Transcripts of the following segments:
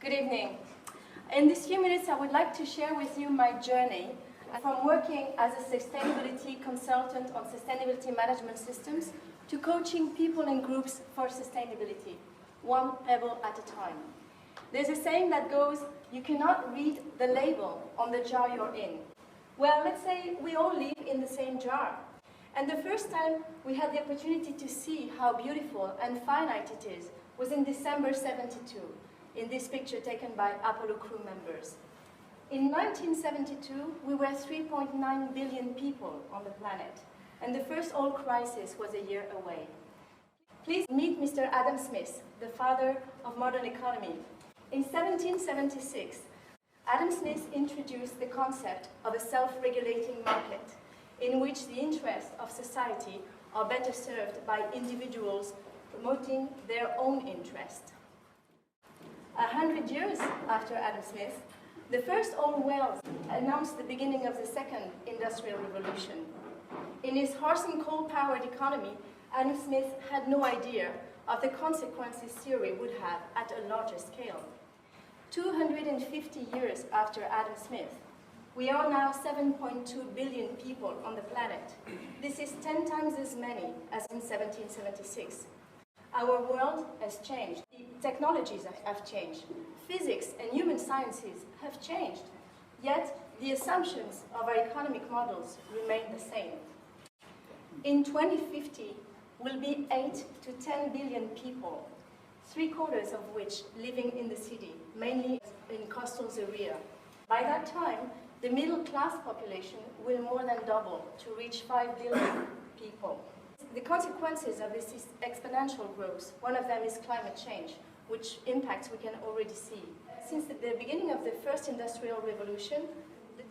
Good evening. In these few minutes, I would like to share with you my journey from working as a sustainability consultant on sustainability management systems to coaching people and groups for sustainability, one pebble at a time. There's a saying that goes, you cannot read the label on the jar you're in. Well, let's say we all live in the same jar. And the first time we had the opportunity to see how beautiful and finite it is was in December '72, in this picture taken by Apollo crew members. In 1972, we were 3.9 billion people on the planet, and the first oil crisis was a year away. Please meet Mr. Adam Smith, the father of modern economy. In 1776, Adam Smith introduced the concept of a self-regulating market, in which the interests of society are better served by individuals promoting their own interest. 100 years after Adam Smith, the first oil wells announced the beginning of the second industrial revolution. In his horse and coal-powered economy, Adam Smith had no idea of the consequences theory would have at a larger scale. 250 years after Adam Smith, we are now 7.2 billion people on the planet. This is 10 times as many as in 1776. Our world has changed. Technologies have changed. Physics and human sciences have changed. Yet, the assumptions of our economic models remain the same. In 2050, we'll be 8 to 10 billion people, 3/4 of which living in the city, mainly in coastal areas. By that time, the middle-class population will more than double to reach 5 billion people. The consequences of this is exponential growth. One of them is climate change, which impacts we can already see. Since the beginning of the first industrial revolution,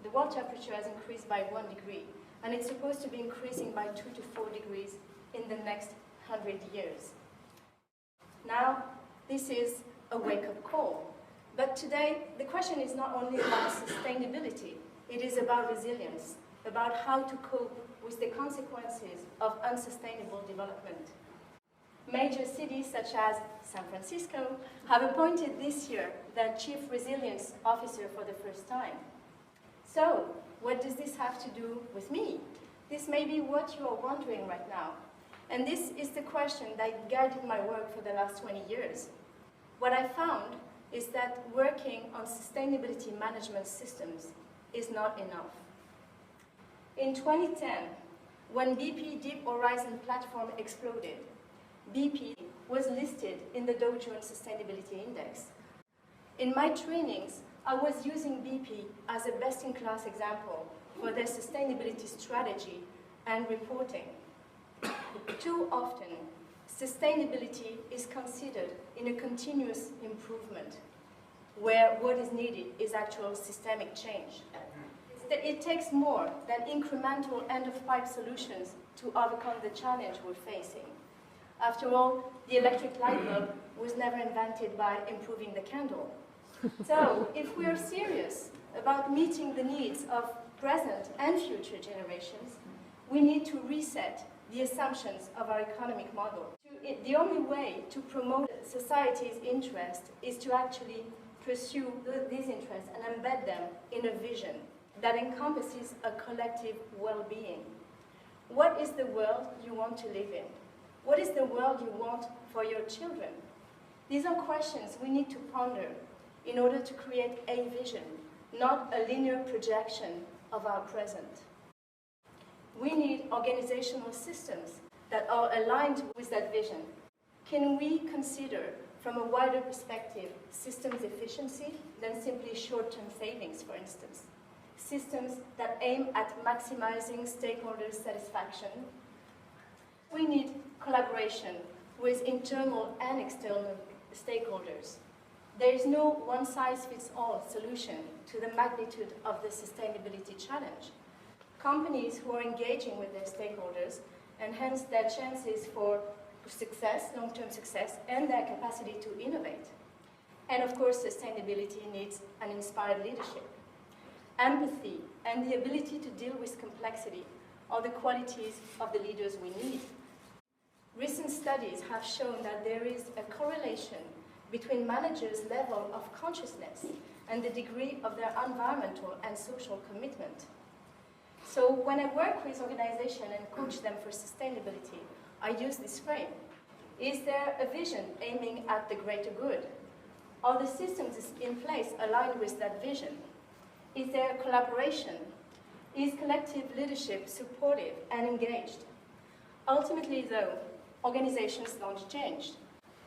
the world temperature has increased by 1 degree, and it's supposed to be increasing by 2 to 4 degrees in the next 100 years. Now, this is a wake-up call. But today, the question is not only about sustainability, it is about resilience, about how to cope with the consequences of unsustainable development. Major cities such as San Francisco have appointed this year their Chief Resilience Officer for the first time. So, what does this have to do with me? This may be what you are wondering right now. And this is the question that guided my work for the last 20 years. What I found is that working on sustainability management systems is not enough. In 2010, when BP Deep Horizon platform exploded, BP was listed in the Dow Jones Sustainability Index. In my trainings, I was using BP as a best-in-class example for their sustainability strategy and reporting. Too often, sustainability is considered in a continuous improvement, where what is needed is actual systemic change. It takes more than incremental end-of-pipe solutions to overcome the challenge we're facing. After all, the electric light bulb was never invented by improving the candle. So, if we are serious about meeting the needs of present and future generations, we need to reset the assumptions of our economic model. The only way to promote society's interest is to actually pursue these interests and embed them in a vision that encompasses a collective well-being. What is the world you want to live in? What is the world you want for your children? These are questions we need to ponder in order to create a vision, not a linear projection of our present. We need organizational systems that are aligned with that vision. Can we consider, from a wider perspective, systems efficiency than simply short-term savings, for instance? Systems that aim at maximizing stakeholder satisfaction. We need collaboration with internal and external stakeholders. There is no one-size-fits-all solution to the magnitude of the sustainability challenge. Companies who are engaging with their stakeholders enhance their chances for success, long-term success, and their capacity to innovate. And of course, sustainability needs an inspired leadership. Empathy and the ability to deal with complexity are the qualities of the leaders we need. Recent studies have shown that there is a correlation between managers' level of consciousness and the degree of their environmental and social commitment. So when I work with organizations and coach them for sustainability, I use this frame. Is there a vision aiming at the greater good? Are the systems in place aligned with that vision? Is there collaboration? Is collective leadership supportive and engaged? Ultimately, though, organizations don't change.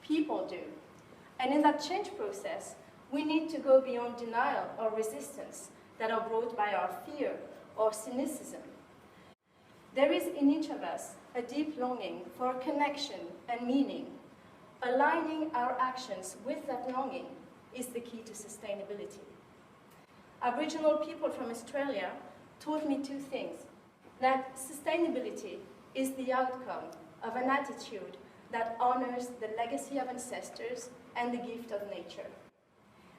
People do. And in that change process, we need to go beyond denial or resistance that are brought by our fear or cynicism. There is in each of us a deep longing for connection and meaning. Aligning our actions with that longing is the key to sustainability. Aboriginal people from Australia taught me two things: that sustainability is the outcome of an attitude that honors the legacy of ancestors and the gift of nature,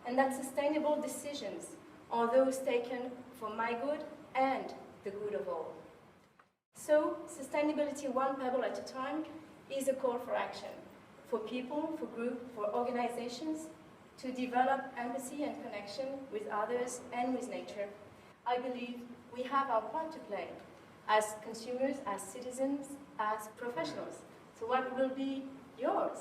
and that sustainable decisions are those taken for my good and the good of all. So, sustainability one pebble at a time is a call for action, for people, for groups, for organizations, to develop empathy and connection with others and with nature. I believe we have our part to play as consumers, as citizens, as professionals. So what will be yours?